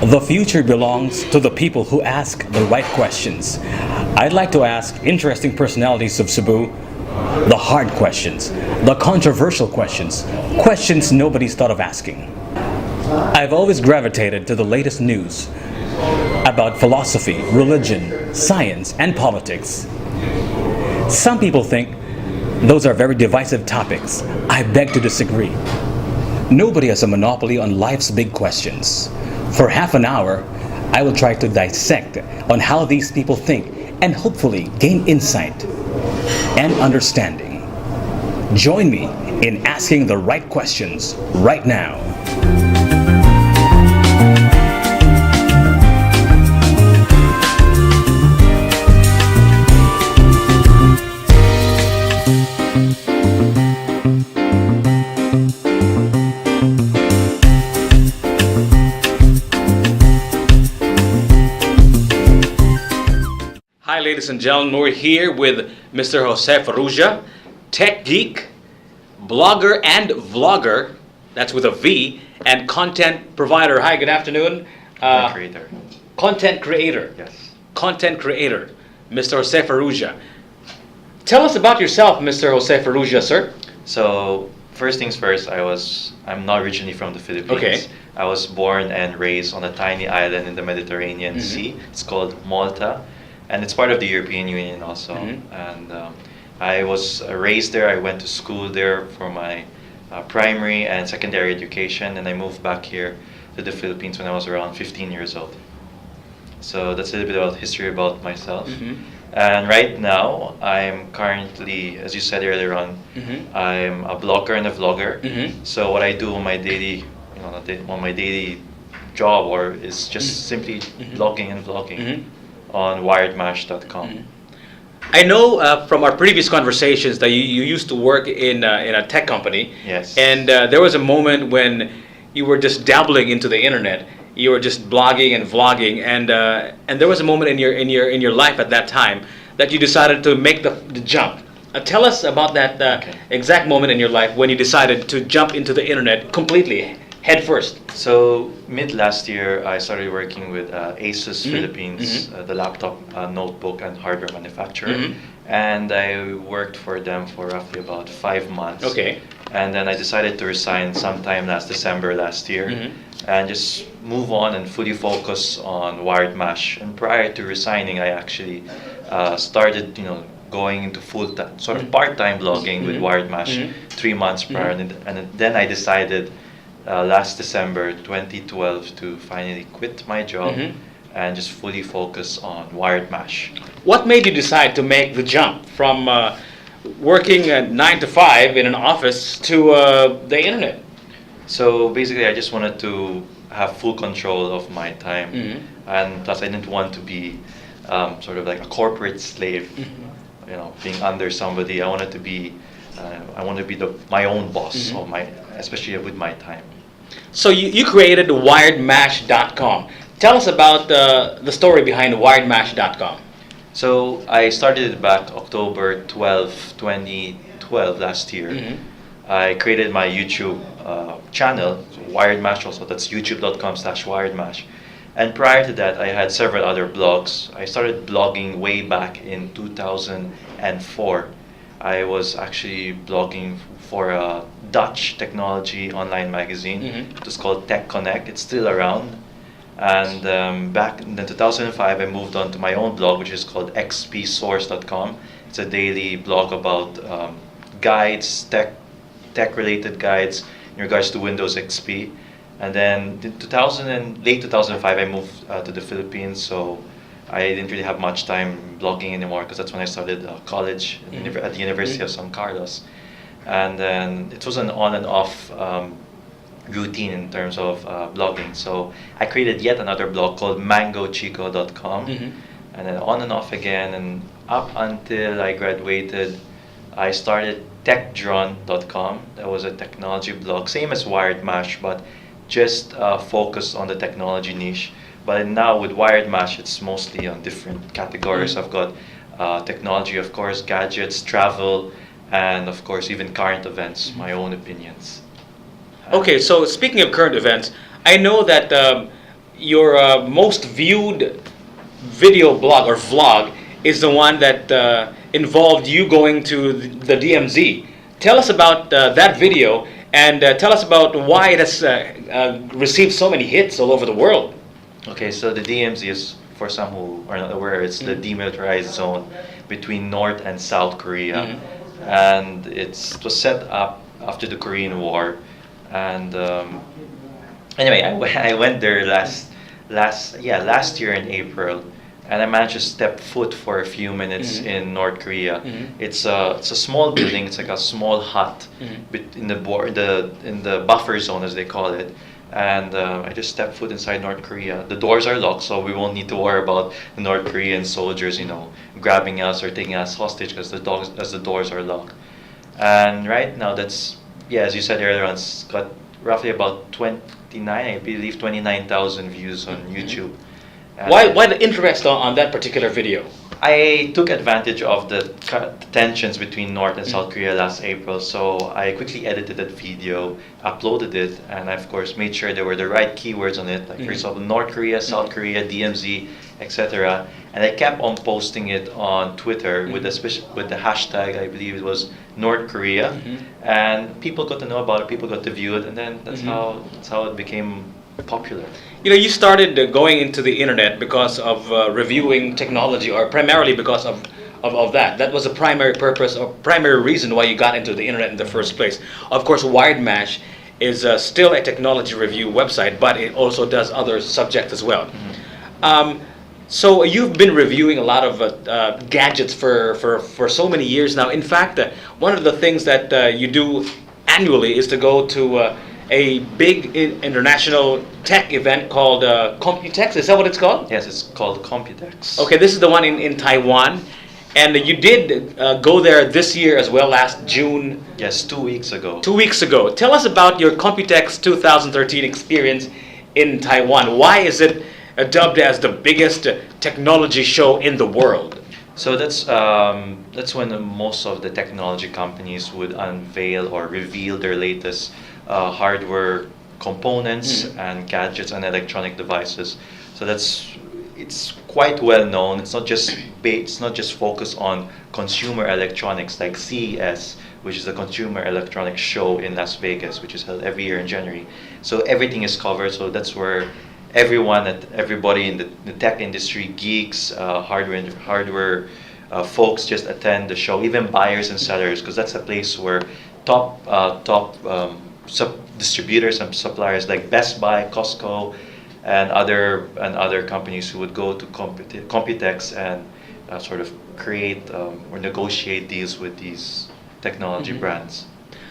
The future belongs to the people who ask the right questions. I'd like to ask interesting personalities of Cebu the hard questions, the controversial questions, questions nobody's thought of asking. I've always gravitated to the latest news about philosophy, religion, science, and politics. Some people think those are very divisive topics. I beg to disagree. Nobody has a monopoly on life's big questions. For half an hour, I will try to dissect on how these people think and hopefully gain insight and understanding. Join me in asking the right questions right now. Hi ladies and gentlemen, we're here with Mr. Jose Farrugia, tech geek, blogger and vlogger, that's with a V, and content provider. Hi, good afternoon. Creator. Content creator. Yes. Content creator, Mr. Jose Farrugia. Tell us about yourself, Mr. Jose Farrugia, sir. So first things first, I'm not originally from the Philippines. Okay. I was born and raised on a tiny island in the Mediterranean Sea. It's called Malta, and it's part of the European Union also. And I was raised there. I went to school there for my primary and secondary education, and I moved back here to the Philippines when I was around 15 years old. So that's a little bit about history about myself. And right now, I'm currently, as you said earlier on, I'm a blogger and a vlogger. So what I do on my daily, on my daily job, or is just simply blogging and vlogging on wiredmash.com. I know from our previous conversations that you used to work in a tech company. Yes. And there was a moment when you were just dabbling into the internet. You were just blogging and vlogging, and there was a moment in your life at that time that you decided to make the jump. Tell us about that exact moment in your life when you decided to jump into the internet completely, head first. So mid last year, I started working with Asus Philippines, the laptop, notebook, and hardware manufacturer, and I worked for them for roughly about 5 months. Okay. And then I decided to resign sometime last December last year, and just move on and fully focus on Wired Mash. And prior to resigning, I actually started, going into full-time, sort of part-time blogging with Wired Mash 3 months prior, and then I decided last December 2012 to finally quit my job and just fully focus on Wired Mash. What made you decide to make the jump from working 9 to 5 in an office to the internet? So basically, I just wanted to have full control of my time, and plus I didn't want to be sort of like a corporate slave, being under somebody. I wanted to be, my own boss, especially with my time. So you created wiredmash.com. Tell us about the story behind wiredmash.com. So I started it back October 12, 2012, last year. I created my YouTube channel, Wired Mash also, that's youtube.com/wiredmash. And prior to that, I had several other blogs. I started blogging way back in 2004. I was actually blogging for a Dutch technology online magazine. It was called Tech Connect. It's still around. And back in 2005, I moved on to my own blog, which is called xpsource.com. It's a daily blog about guides, tech-related guides in regards to Windows XP. And then in late 2005, I moved to the Philippines, so I didn't really have much time blogging anymore because that's when I started college at the University of San Carlos. And then it was an on and off routine in terms of blogging. So I created yet another blog called mangochico.com, and then on and off again. And up until I graduated, I started techdron.com. That was a technology blog, same as Wired Mash, but just focused on the technology niche. But now with Wired Mash, it's mostly on different categories. I've got technology, of course, gadgets, travel, and of course even current events, my own opinions. Okay, so speaking of current events, I know that your most viewed video blog or vlog is the one that involved you going to the DMZ. Tell us about that video, and tell us about why it has received so many hits all over the world. Okay, so the DMZ is, for some who are not aware, it's the demilitarized zone between North and South Korea, and it was set up after the Korean War. And anyway, I went there last year in April, and I managed to step foot for a few minutes in North Korea. It's a small building. It's like a small hut in the buffer zone, as they call it. And I just stepped foot inside North Korea. The doors are locked, so we won't need to worry about the North Korean soldiers, grabbing us or taking us hostage because the doors are locked. And right now, as you said earlier on, it's got roughly about 29,000 views on YouTube. Why the interest on that particular video? I took advantage of the tensions between North and South Korea last April, so I quickly edited that video, uploaded it, and I, of course, made sure there were the right keywords on it, like for example, North Korea, South Korea, DMZ, etc. And I kept on posting it on Twitter with the hashtag, I believe it was North Korea, and people got to know about it, people got to view it, and then that's how it became popular. You started going into the internet because of reviewing technology, or primarily because of that. That was the primary purpose or primary reason why you got into the internet in the first place. Of course, Wired Mash is still a technology review website, but it also does other subjects as well. So you've been reviewing a lot of gadgets for so many years now. In fact, one of the things that you do annually is to go to a big international tech event called Computex. Is that what it's called? Yes, it's called Computex. Okay, this is the one in Taiwan. And you did go there this year as well, last June. Yes, 2 weeks ago. 2 weeks ago. Tell us about your Computex 2013 experience in Taiwan. Why is it dubbed as the biggest technology show in the world? So that's when most of the technology companies would unveil or reveal their latest hardware components and gadgets and electronic devices. So it's quite well known. It's not just focused on consumer electronics like CES, which is a consumer electronics show in Las Vegas, which is held every year in January. So everything is covered. So that's where everybody in the tech industry, geeks, hardware folks just attend the show, even buyers and sellers, because that's a place where top distributors and suppliers like Best Buy, Costco, and other companies who would go to Computex and sort of create or negotiate deals with these technology brands.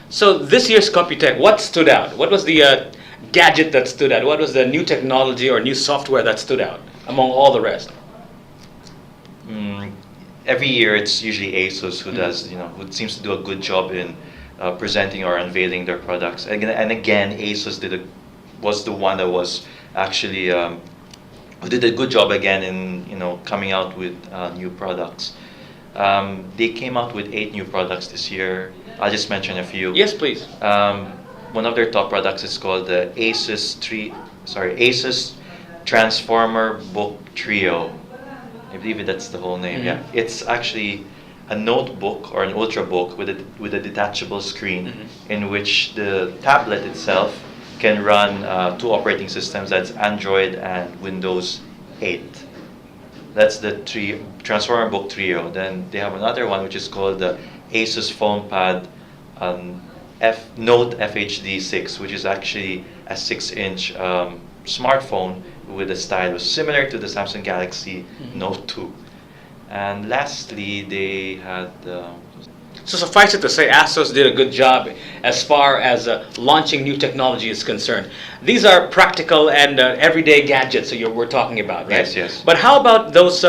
So this year's Computex, what stood out? What was the gadget that stood out? What was the new technology or new software that stood out among all the rest? Every year it's usually ASUS who does, who seems to do a good job in presenting or unveiling their products. And again, ASUS was the one that was actually who did a good job again in coming out with new products. They came out with 8 new products this year. I'll just mention a few. Yes, please. One of their top products is called the Asus Transformer Book Trio. I believe that's the whole name. Yeah, it's actually a notebook or an ultrabook with a detachable screen in which the tablet itself can run 2 operating systems. That's Android and Windows 8. That's the Transformer Book Trio. Then they have another one which is called the Asus PhonePad Note FHD 6, which is actually a 6-inch smartphone with a stylus similar to the Samsung Galaxy Note 2. And lastly, they had... So suffice it to say, ASUS did a good job as far as launching new technology is concerned. These are practical and everyday gadgets that we're talking about, right? Yes, yes. But how about those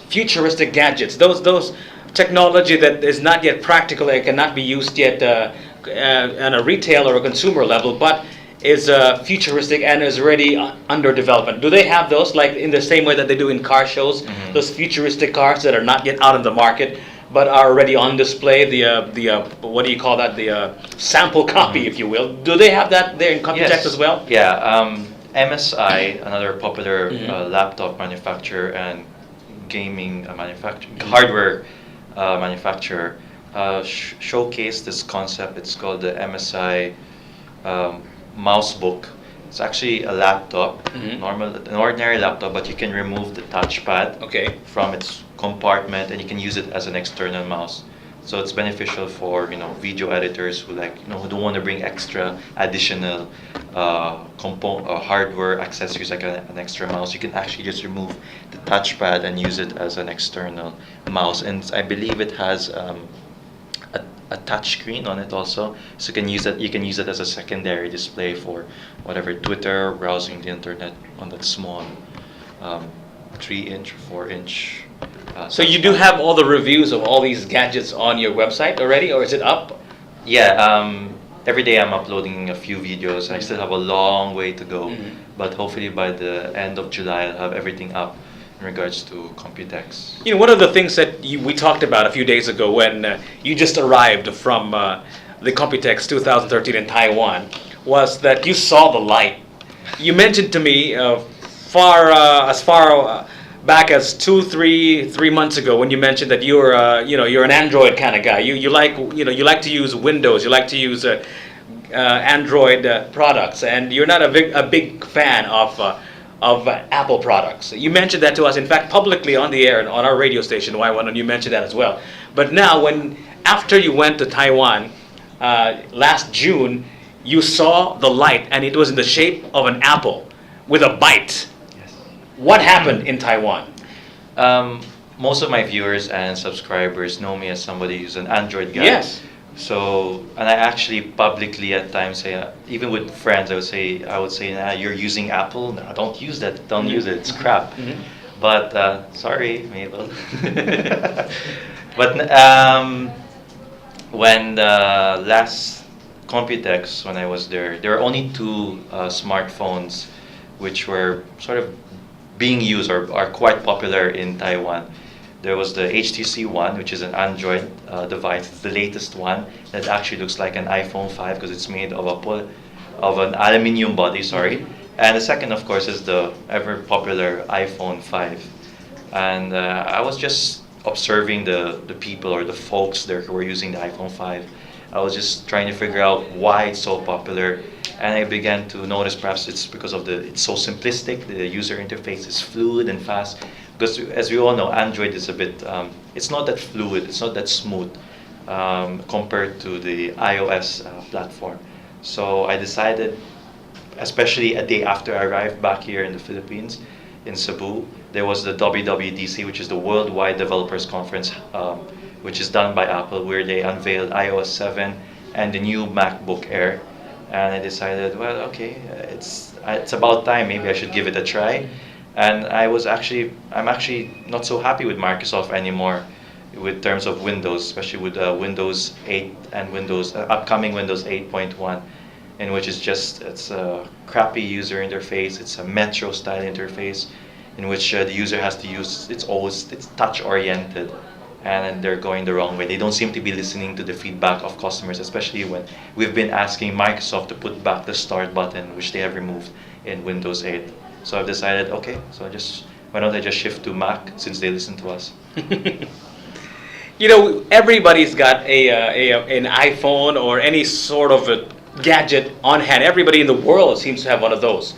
futuristic gadgets, those technology that is not yet practical and cannot be used yet on a retail or a consumer level, but is futuristic and is already under development? Do they have those, like in the same way that they do in car shows, those futuristic cars that are not yet out in the market but are already on display, the what do you call that, the sample copy, if you will? Do they have that there in Computex as well? Yeah, MSI, another popular laptop manufacturer and gaming hardware manufacturer, showcased this concept. It's called the MSI mouse book. It's actually a laptop, an ordinary laptop, but you can remove the touchpad from its compartment, and you can use it as an external mouse. So it's beneficial for video editors who who don't want to bring extra additional hardware accessories like an extra mouse. You can actually just remove the touchpad and use it as an external mouse. And I believe it has a touch screen on it also, so you can use it. You can use it as a secondary display for whatever, Twitter, browsing the internet on that small 3-inch or 4-inch. So you do have all the reviews of all these gadgets on your website already, or is it up? Yeah, every day I'm uploading a few videos. I still have a long way to go, but hopefully by the end of July I'll have everything up in regards to Computex. One of the things that we talked about a few days ago when you just arrived from the Computex 2013 in Taiwan was that you saw the light. You mentioned to me as far back as 3 months ago when you mentioned that you're an Android kind of guy. You like to use Windows. You like to use Android products, and you're not a big fan of Apple products. You mentioned that to us, in fact, publicly on the air and on our radio station, Y1, and you mentioned that as well. But now, after you went to Taiwan last June, you saw the light, and it was in the shape of an apple with a bite. Yes. What happened in Taiwan? Most of my viewers and subscribers know me as somebody who's an Android guy. Yes. So, and I actually publicly at times say, even with friends, I would say, nah, you're using Apple. No, don't use that. Don't use it. It's crap. But sorry, Mabel. But when the last Computex, when I was there were only 2 smartphones which were sort of being used or are quite popular in Taiwan. There was the HTC ONE, which is an Android device. It's the latest one that actually looks like an iPhone 5 because it's made of an aluminium body. And the second, of course, is the ever popular iPhone 5. And I was just observing the people or the folks there who were using the iPhone 5. I was just trying to figure out why it's so popular, and I began to notice perhaps it's because of it's so simplistic. The user interface is fluid and fast. Because as we all know, Android is a bit, it's not that fluid, it's not that smooth compared to the iOS platform. So I decided, especially a day after I arrived back here in the Philippines, in Cebu, there was the WWDC, which is the Worldwide Developers Conference, which is done by Apple, where they unveiled iOS 7 and the new MacBook Air. And I decided, well, okay, it's about time, maybe I should give it a try. And I'm actually not so happy with Microsoft anymore with terms of Windows, especially with Windows 8 and upcoming Windows 8.1, in which it's a crappy user interface. It's a Metro style interface in which the user has to use, it's touch oriented, and they're going the wrong way. They don't seem to be listening to the feedback of customers, especially when we've been asking Microsoft to put back the start button, which they have removed in Windows 8. So I've decided, okay, why don't I just shift to Mac since they listen to us? Everybody's got an iPhone or any sort of a gadget on hand. Everybody in the world seems to have one of those.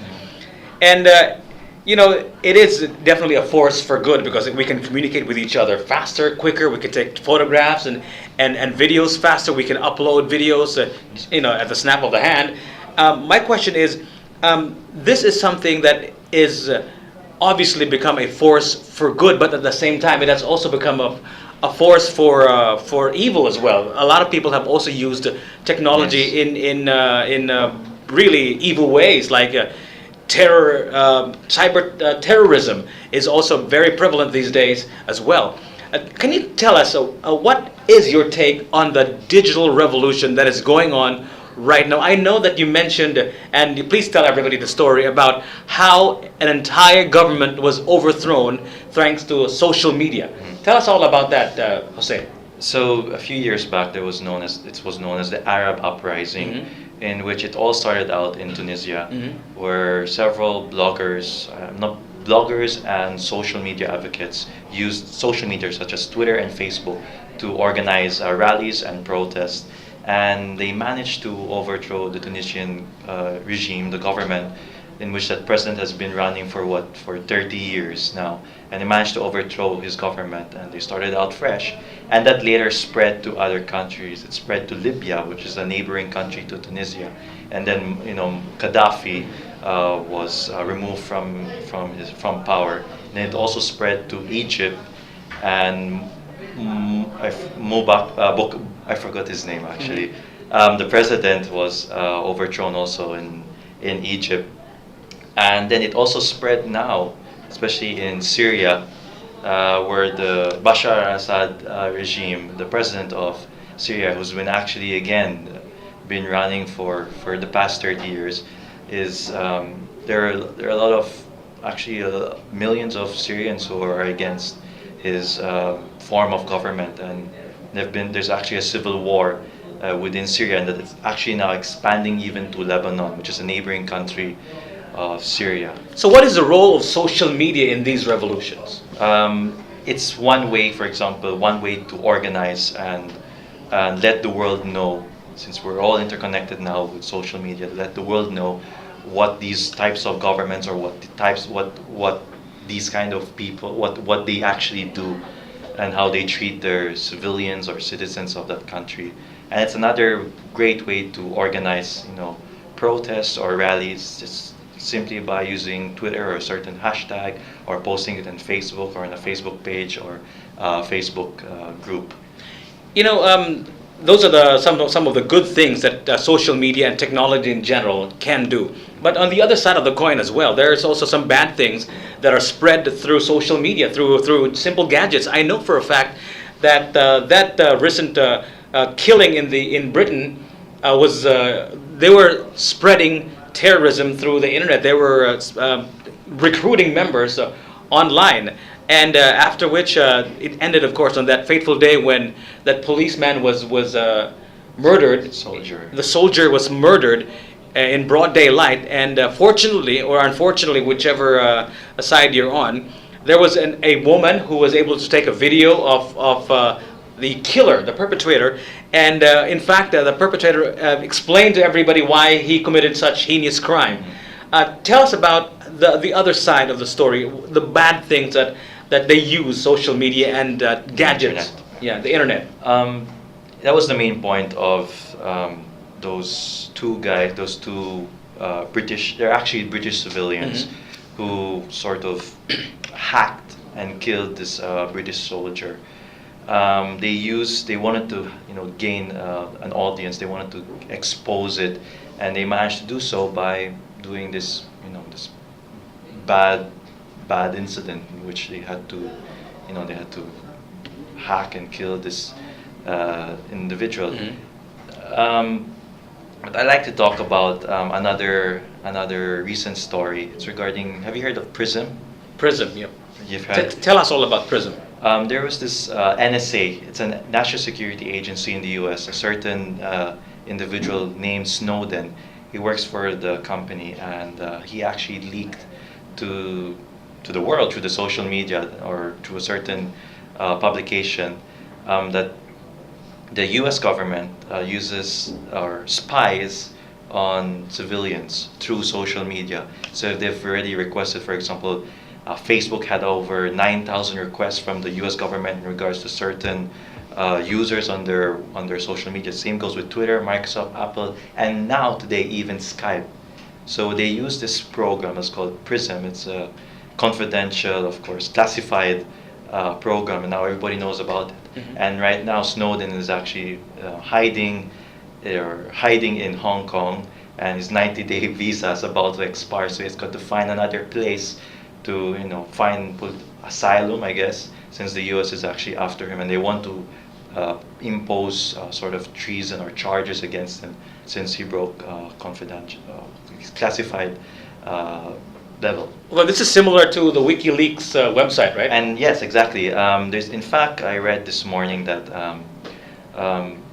And, it is definitely a force for good because we can communicate with each other faster, quicker. We can take photographs and videos faster. We can upload videos, at the snap of the hand. My question is, this is something that is obviously become a force for good, but at the same time, it has also become a force for evil as well. A lot of people have also used technology in really evil ways, like cyber terrorism is also very prevalent these days as well. Can you tell us what is your take on the digital revolution that is going on right now? I know that you mentioned, and please tell everybody the story about how an entire government was overthrown thanks to social media. Tell us all about that, Jose. So a few years back, it was known as the Arab Uprising, in which it all started out in Tunisia, where several bloggers, not bloggers and social media advocates used social media such as Twitter and Facebook to organize rallies and protests. And they managed to overthrow the Tunisian regime, the government, in which that president has been running for 30 years now. And they managed to overthrow his government, and they started out fresh. And that later spread to other countries. It spread to Libya, which is a neighboring country to Tunisia. And then, Gaddafi was removed from power. And it also spread to Egypt, and I forgot his name actually. The president was overthrown also in Egypt. And then it also spread now, especially in Syria, where the Bashar al-Assad regime, the president of Syria, who's been actually again been running for the past 30 years, is there are a lot of actually millions of Syrians who are against his form of government, and there's actually a civil war within Syria, and that it's actually now expanding even to Lebanon, which is a neighboring country of Syria. So what is the role of social media in these revolutions? It's one way, for example, one way to organize and let the world know, since we're all interconnected now with social media, let the world know what these types of governments or what these kind of people, what they actually do and how they treat their civilians or citizens of that country. And it's another great way to organize, protests or rallies, just simply by using Twitter or a certain hashtag, or posting it on Facebook or in a Facebook page or Facebook group. Those are some of the good things that social media and technology in general can do. But on the other side of the coin as well, there's also some bad things that are spread through social media, through simple gadgets. I know for a fact that recent killing in Britain was they were spreading terrorism through the internet. They were recruiting members online. And after which it ended, of course, on that fateful day when that policeman was murdered. The soldier was murdered in broad daylight. And fortunately, or unfortunately, whichever side you're on, there was a woman who was able to take a video of the killer, the perpetrator. And in fact, the perpetrator explained to everybody why he committed such heinous crime. Tell us about the other side of the story, the bad things that they use social media and gadgets. The internet. That was the main point of those two guys, those two British, they're actually British civilians who sort of hacked and killed this British soldier. They wanted to gain an audience, they wanted to expose it, and they managed to do so by doing this this bad incident in which they had to hack and kill this individual. But I like to talk about another recent story. It's regarding, have you heard of PRISM? PRISM, yep. You've heard? Tell us all about PRISM. There was this NSA, it's a national security agency in the US, a certain individual named Snowden. He works for the company, and he actually leaked to the world through the social media or through a certain publication that the US government uses or spies on civilians through social media. So they've already requested, for example, Facebook had over 9,000 requests from the US government in regards to certain users on their social media. Same goes with Twitter, Microsoft, Apple, and now today even Skype. So they use this program. It's called PRISM. It's a confidential, of course, classified program, and now everybody knows about it. And right now Snowden is actually hiding in Hong Kong, and his 90-day visa is about to expire, so he's got to find another place to put asylum, I guess, since the US is actually after him, and they want to impose sort of treason or charges against him since he broke confidential, classified level. Well, this is similar to the WikiLeaks website, right? And yes, exactly. In fact, I read this morning that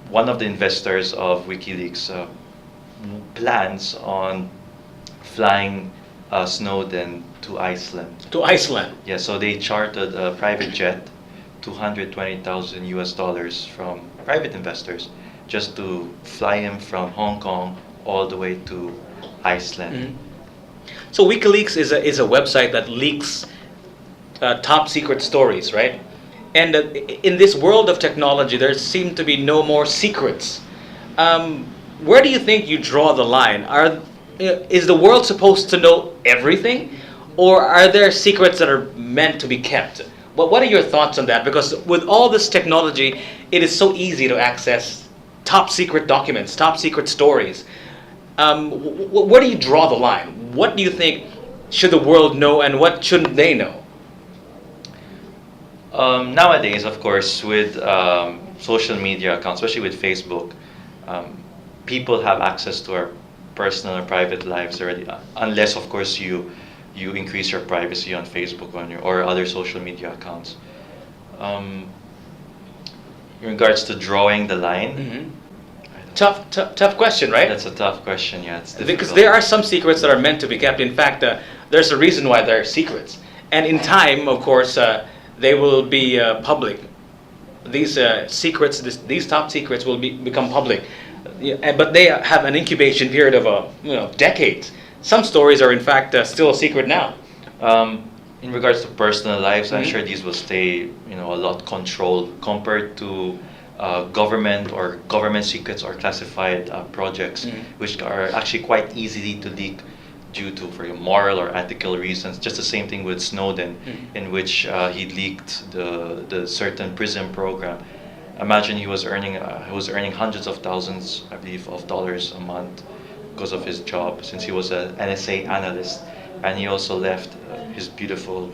one of the investors of WikiLeaks plans on flying Snowden to Iceland. To Iceland. Yeah, so they chartered a private jet, 220,000 US dollars from private investors, just to fly him from Hong Kong all the way to Iceland. Mhm. So WikiLeaks is a website that leaks top secret stories, right? And in this world of technology, there seem to be no more secrets. Where do you think you draw the line? Is the world supposed to know everything, or are there secrets that are meant to be kept? What are your thoughts on that? Because with all this technology, it is so easy to access top secret documents, top secret stories. Where do you draw the line? What do you think should the world know, and what shouldn't they know? Nowadays, of course, with social media accounts, especially with Facebook, people have access to our personal or private lives already, unless, of course, you increase your privacy on Facebook or other social media accounts. In regards to drawing the line, Mm-hmm. Tough question, right? that's a tough question. Yeah, it's difficult. Because there are some secrets that are meant to be kept. In fact, there's a reason why they're secrets. And in time, of course, they will be public. These secrets, these top secrets, will become public. But they have an incubation period of decades. Some stories are, in fact, still a secret now. In regards to personal lives, I'm Mhm. sure these will stay, a lot controlled compared to government or government secrets or classified projects, Mhm. which are actually quite easily to leak due to for moral or ethical reasons. Just the same thing with Snowden, Mhm. in which he leaked the certain prison program. Imagine he was earning hundreds of thousands, I believe, of dollars a month because of his job, since he was an NSA analyst, and he also left his beautiful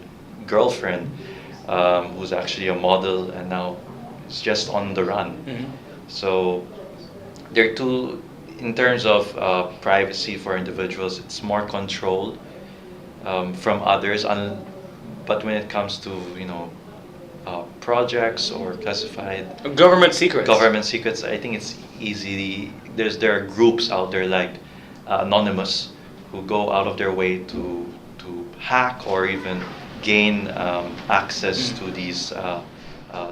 girlfriend, who's actually a model, and now is just on the run. Mhm. So there are two, in terms of privacy for individuals, it's more controlled from others. But when it comes to projects or classified Government secrets. government secrets, I think it's easy. There are groups out there like Anonymous who go out of their way to hack or even gain access to these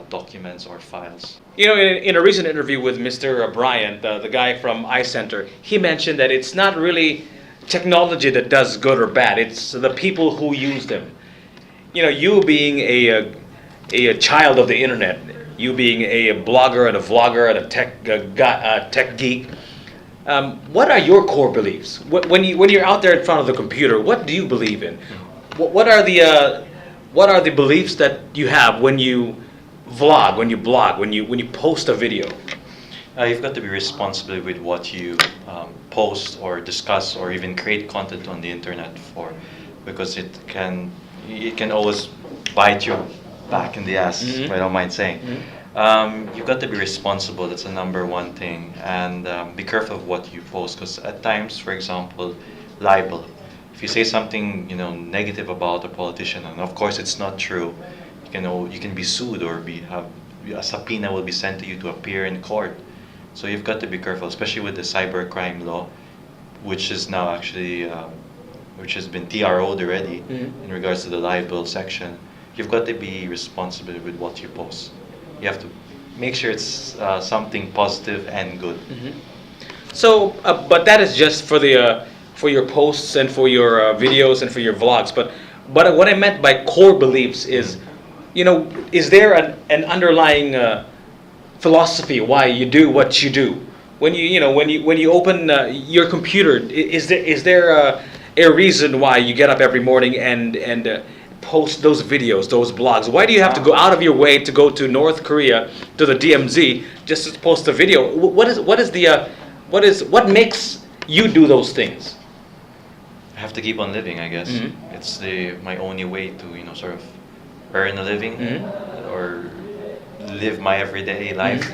documents or files. In a recent interview with Mr. Bryant, the guy from iCenter, he mentioned that it's not really technology that does good or bad. It's the people who use them. You being a child of the internet, you being a blogger and a vlogger and a tech geek, what are your core beliefs? When you're out there in front of the computer, what do you believe in? What are the beliefs that you have when you vlog, when you blog, when you post a video? You've got to be responsible with what you post or discuss or even create content on the internet for, because it can always bite you back in the ass, if I don't mind saying. You've got to be responsible. That's the number one thing, and be careful of what you post, because at times, for example, libel. If you say something negative about a politician, and of course it's not true, you can be sued or a subpoena will be sent to you to appear in court. So you've got to be careful, especially with the cybercrime law, which is now actually which has been TRO'd already in regards to the libel section. You've got to be responsible with what you post. You have to make sure it's something positive and good. So, but that is just for your posts and for your videos and for your vlogs. But what I meant by core beliefs is, is there an underlying philosophy why you do what you do? When you open your computer, is there a reason why you get up every morning and post those videos, those blogs? Why do you have to go out of your way to go to North Korea, to the DMZ, just to post a video? What makes you do those things? I have to keep on living, I guess. It's my only way to sort of earn a living or live my everyday life.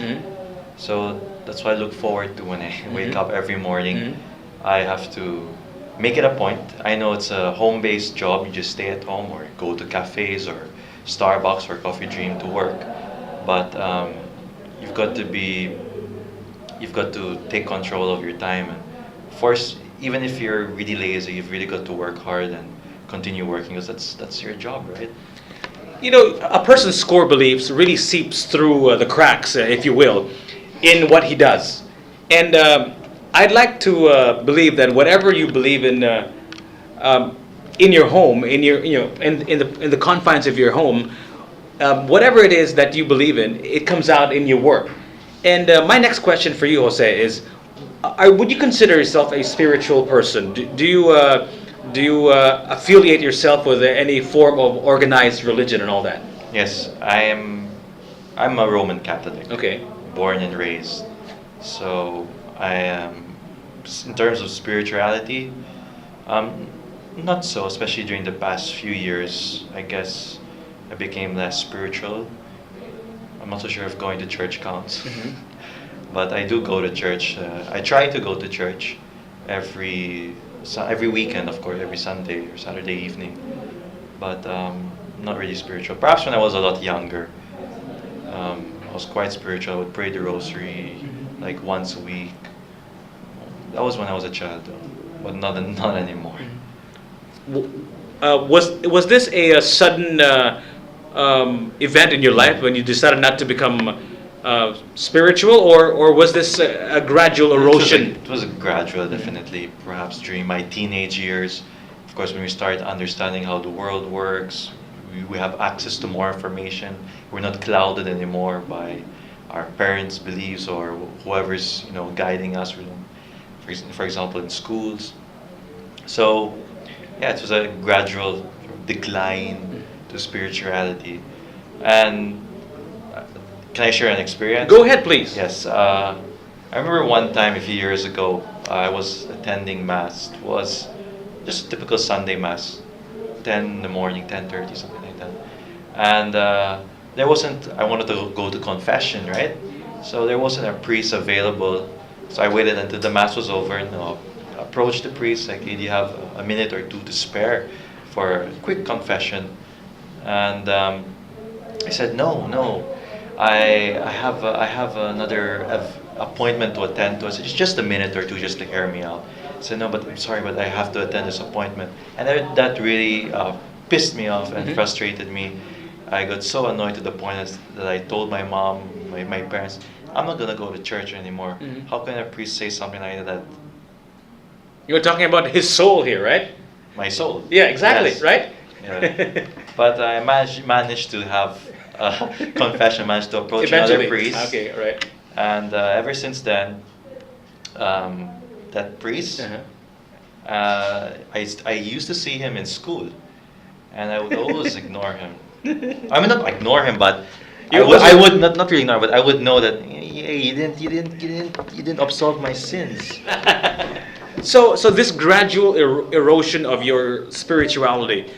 So that's why I look forward to when I wake up every morning. I have to make it a point. I know it's a home-based job. You just stay at home or go to cafes or Starbucks or Coffee Dream to work. But you've got to take control of your time and force, even if you're really lazy, you've really got to work hard and continue working because that's your job, right? You know, a person's core beliefs really seeps through the cracks, if you will, in what he does. And I'd like to believe that whatever you believe in your home, in your in the confines of your home, whatever it is that you believe in, it comes out in your work. And my next question for you, Jose, is: would you consider yourself a spiritual person? Do you affiliate yourself with any form of organized religion and all that? Yes, I'm a Roman Catholic. Okay. Born and raised. So I am, in terms of spirituality, not so, especially during the past few years. I guess I became less spiritual. I'm not so sure if going to church counts. But I do go to church. I try to go to church every weekend, of course, every Sunday or Saturday evening. But not really spiritual. Perhaps when I was a lot younger, I was quite spiritual. I would pray the rosary like once a week. That was when I was a child, though, but not anymore. Was this a sudden event in your life when you decided not to become spiritual, or was this a gradual erosion? It was a gradual, definitely. Perhaps during my teenage years, of course, when we start understanding how the world works, we have access to more information. We're not clouded anymore by our parents' beliefs or whoever's guiding us. For example, in schools. So, yeah, it was a gradual decline to spirituality. And can I share an experience? Go ahead, please. Yes. I remember one time a few years ago, I was attending Mass. It was just a typical Sunday Mass, 10 in the morning, 10:30, something like that. And I wanted to go to confession, right? So there wasn't a priest available. So I waited until the Mass was over and approached the priest, like, "Hey, do you have a minute or two to spare for a quick confession?" And I said, no. I have another appointment to attend to. I said, "It's just a minute or two, just to hear me out." I said, "No, but I'm sorry, but I have to attend this appointment." And that really pissed me off and frustrated me. I got so annoyed to the point that I told my mom, my parents, "I'm not gonna go to church anymore. How can a priest say something like that?" You're talking about his soul here, right? My soul. Yeah, exactly, Yes. right? Yeah. But I managed to have a confession, managed to approach another priest. Okay, right. And ever since then, that priest, I used to see him in school, and I would always ignore him. I mean, not ignore him, but I would not really ignore, but I would know that, hey, you didn't absolve my sins. So this gradual erosion of your spirituality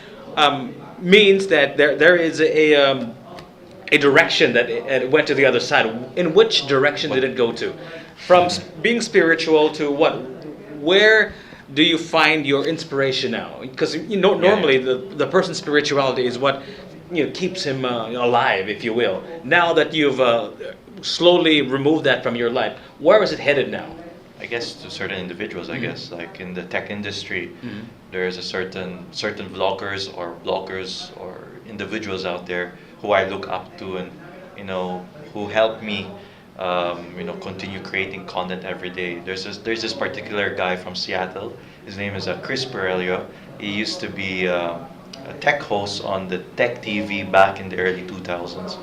means that there is a direction that it went to the other side. In which direction did it go to? From being spiritual to what? Where do you find your inspiration now? Because normally the person's spirituality is what keeps him alive, if you will. Now that you've slowly removed that from your life, where is it headed now? I guess to certain individuals, I guess, like in the tech industry, there's a certain vloggers or individuals out there who I look up to, and who help me continue creating content every day. There's this particular guy from Seattle. His name is Chris Perelio. He used to be a tech host on the Tech TV back in the early 2000s,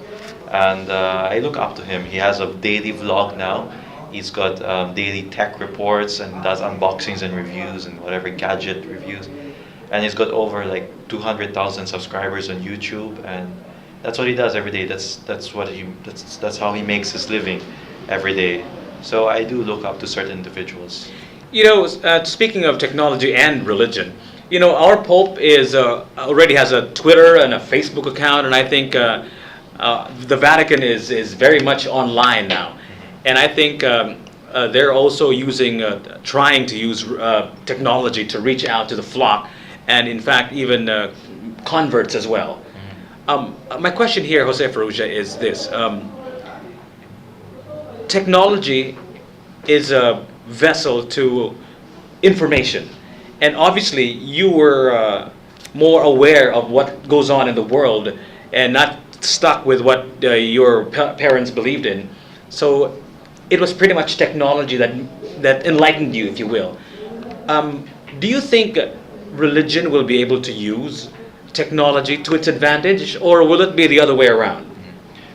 and I look up to him. He has a daily vlog now. He's got daily tech reports and does unboxings and reviews and whatever gadget reviews, and he's got over like 200,000 subscribers on YouTube, and that's what he does every day. That's how he makes his living every day. So I do look up to certain individuals. Speaking of technology and religion, our Pope is already has a Twitter and a Facebook account, and I think the Vatican is very much online now. And I think they're also trying to use technology to reach out to the flock, and in fact even converts as well. My question here, Jose Farrugia, is this. Technology is a vessel to information, and obviously you were more aware of what goes on in the world and not stuck with what your parents believed in. So it was pretty much technology that enlightened you, if you will. Do you think religion will be able to use technology to its advantage, or will it be the other way around?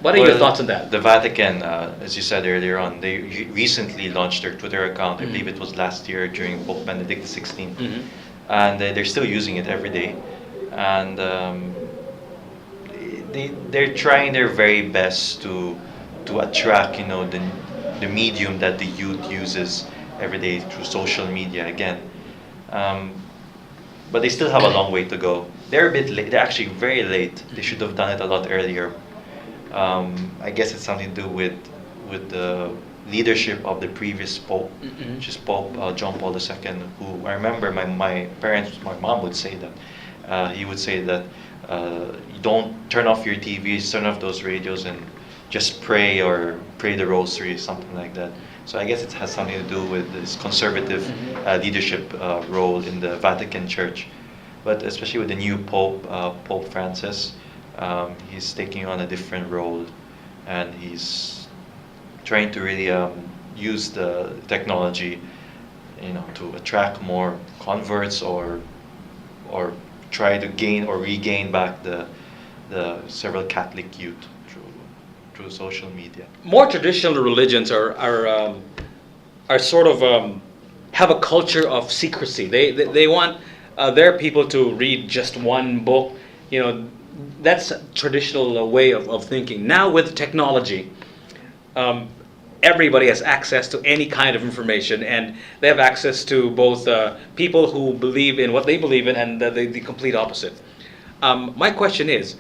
What are your thoughts on that? The Vatican, as you said earlier on, they recently launched their Twitter account. I believe it was last year during Pope Benedict XVI, and they're still using it every day. And they're trying their very best to attract, the medium that the youth uses every day through social media again. But they still have a long way to go. They're a bit late. They're actually very late. They should have done it a lot earlier. I guess it's something to do with the leadership of the previous pope, which is Pope John Paul II, who I remember my mom would say that. He would say that you don't turn off your TVs, turn off those radios, and just pray or pray the rosary, something like that. So I guess it has something to do with this conservative leadership role in the Vatican Church. But especially with the new Pope, Pope Francis, he's taking on a different role, and he's trying to really use the technology, to attract more converts or try to gain or regain back the several Catholic youth through social media. More traditional religions are sort of have a culture of secrecy. They want their people to read just one book. That's a traditional way of thinking. Now with technology, everybody has access to any kind of information, and they have access to both people who believe in what they believe in and the complete opposite. My question is,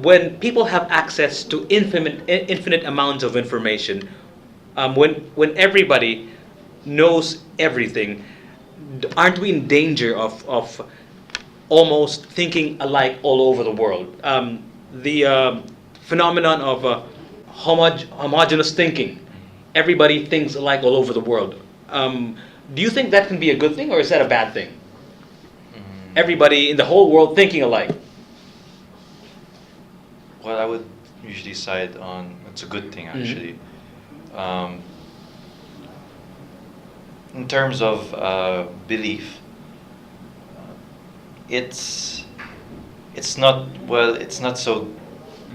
when people have access to infinite amounts of information, when everybody knows everything, aren't we in danger of almost thinking alike all over the world? The phenomenon of homogeneous thinking. Everybody thinks alike all over the world. Do you think that can be a good thing, or is that a bad thing? Everybody in the whole world thinking alike. Well, I would usually side on it's a good thing, actually. In terms of belief, it's not so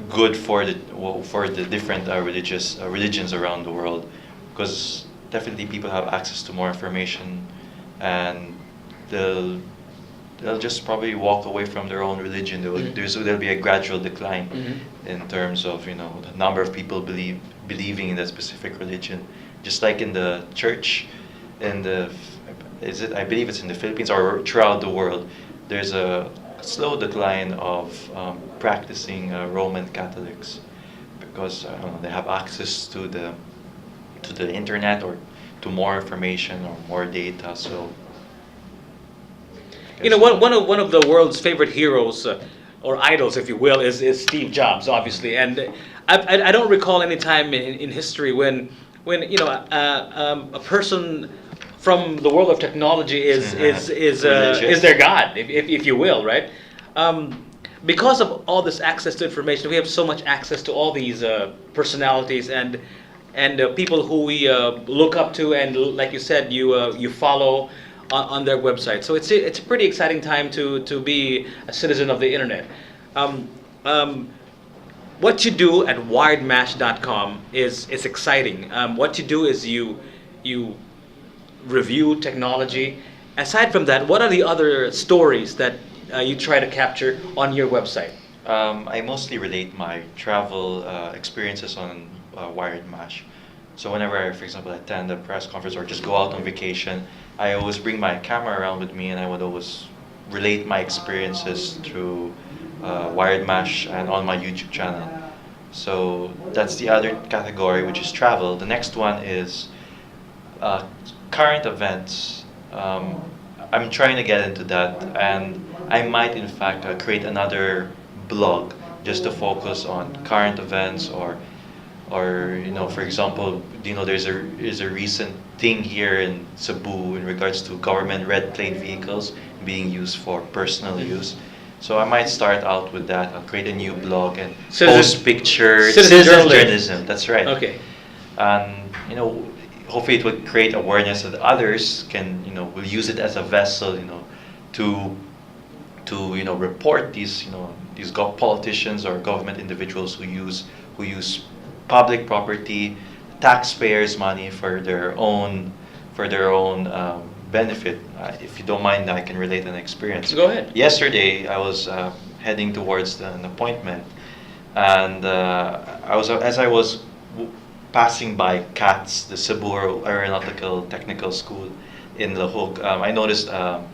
good for the different religions around the world, because definitely people have access to more information, and they'll just probably walk away from their own religion. There'll be a gradual decline in terms of the number of people believing in that specific religion. Just like in the church, I believe it's in the Philippines or throughout the world, there's a slow decline of practicing Roman Catholics, because they have access to the internet or to more information or more data. So one of the world's favorite heroes or idols, if you will, is Steve Jobs, obviously, and I don't recall any time in history when a person from the world of technology is their god, if you will, right? Because of all this access to information, we have so much access to all these personalities and people who we look up to, and like you said, you follow on their website. So it's a pretty exciting time to be a citizen of the internet. What you do at wiredmash.com is exciting. What you do is you review technology. Aside from that, what are the other stories that you try to capture on your website? I mostly relate my travel experiences on Wired Mash. So whenever I, for example, attend a press conference or just go out on vacation, I always bring my camera around with me, and I would always relate my experiences through Wired Mash and on my YouTube channel. So that's the other category, which is travel. The next one is current events. I'm trying to get into that, and I might in fact create another blog just to focus on current events or or for example, there's a recent thing here in Cebu in regards to government red plate vehicles being used for personal use. So I might start out with that. I'll create a new blog and post pictures. Citizen journalism. That's right. Okay. And hopefully it will create awareness that others can will use it as a vessel to report these politicians or government individuals who use public property, taxpayers' money for their own benefit. If you don't mind, I can relate an experience. Go ahead. Yesterday, I was heading towards an appointment, and as I was passing by CATS, the Cebu Aeronautical Technical School in Lahog, I noticed a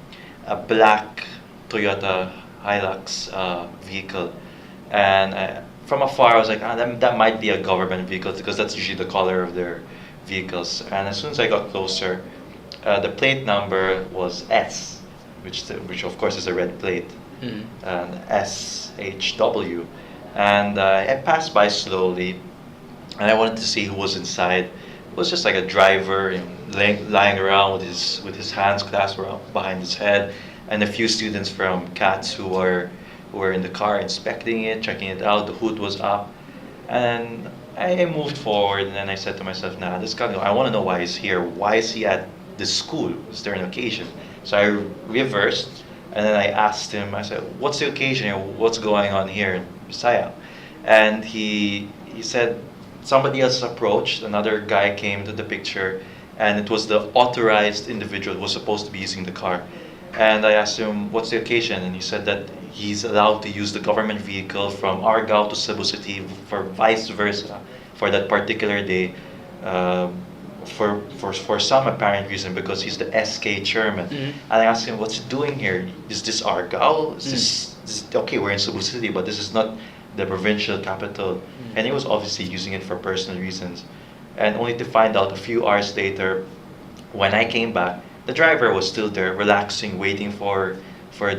black Toyota Hilux vehicle, and from afar I was like, that might be a government vehicle because that's usually the color of their vehicles. And as soon as I got closer, the plate number was S, which of course is a red plate, and SHW, and I passed by slowly, and I wanted to see who was inside. It was just like a driver lying around with his hands clasped behind his head, and a few students from CATS who were in the car inspecting it, checking it out. The hood was up, and I moved forward, and then I said to myself, "Nah, this guy. I want to know why he's here. Why is he at this school? Is there an occasion?" So I reversed, and then I asked him. I said, "What's the occasion? What's going on here in Bisaya?" And he said somebody else approached. Another guy came to the picture, and it was the authorized individual who was supposed to be using the car. And I asked him, "What's the occasion?" And he said that he's allowed to use the government vehicle from Argao to Cebu City for vice versa for that particular day, for some apparent reason, because he's the SK chairman. And I asked him, "What's he doing here? Is this Argao? Is this okay? We're in Cebu City, but this is not the provincial capital." And he was obviously using it for personal reasons. And only to find out a few hours later, when I came back, the driver was still there, relaxing, waiting for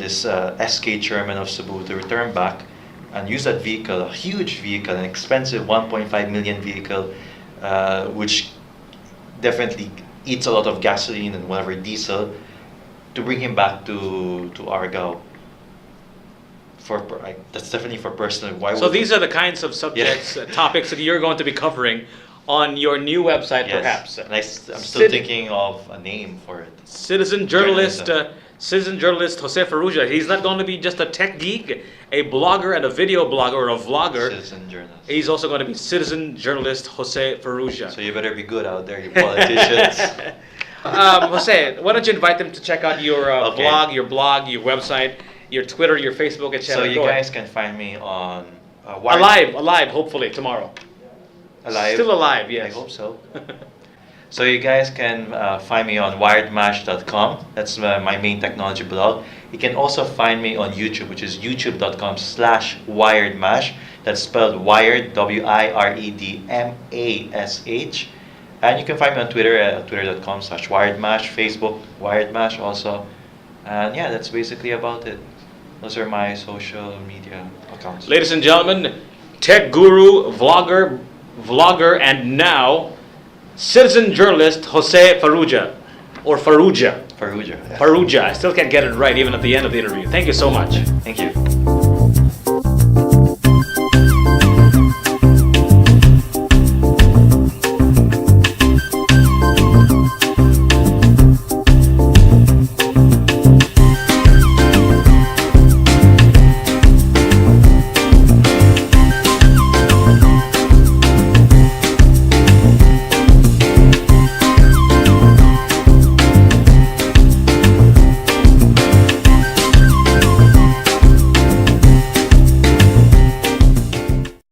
this SK chairman of Cebu to return back and use that vehicle, a huge vehicle, an expensive 1.5 million vehicle, which definitely eats a lot of gasoline and whatever diesel, to bring him back to Argao. That's definitely for personal. So these are the kinds of subjects, topics that you're going to be covering on your new website, perhaps. And I'm still thinking of a name for it. Citizen journalist Jose Farrugia. He's not going to be just a tech geek, a blogger and a video blogger or a vlogger. Citizen journalist. He's also going to be citizen journalist Jose Farrugia. So you better be good out there, you politicians. Jose, why don't you invite them to check out your blog, your website, your Twitter, your Facebook, etc. So you guys can find me on alive, hopefully tomorrow. Alive? Still alive, yes. I hope so. So you guys can find me on wiredmash.com. That's my main technology blog. You can also find me on YouTube, which is youtube.com/wiredmash. That's spelled wired, WIREDMASH. And you can find me on Twitter at twitter.com/wiredmash, Facebook, wiredmash also. And yeah, that's basically about it. Those are my social media accounts. Ladies and gentlemen, tech guru, vlogger, and now citizen journalist Jose Farrugia, or Farrugia. Farrugia. Yeah. Farrugia. I still can't get it right even at the end of the interview. Thank you so much. Thank you.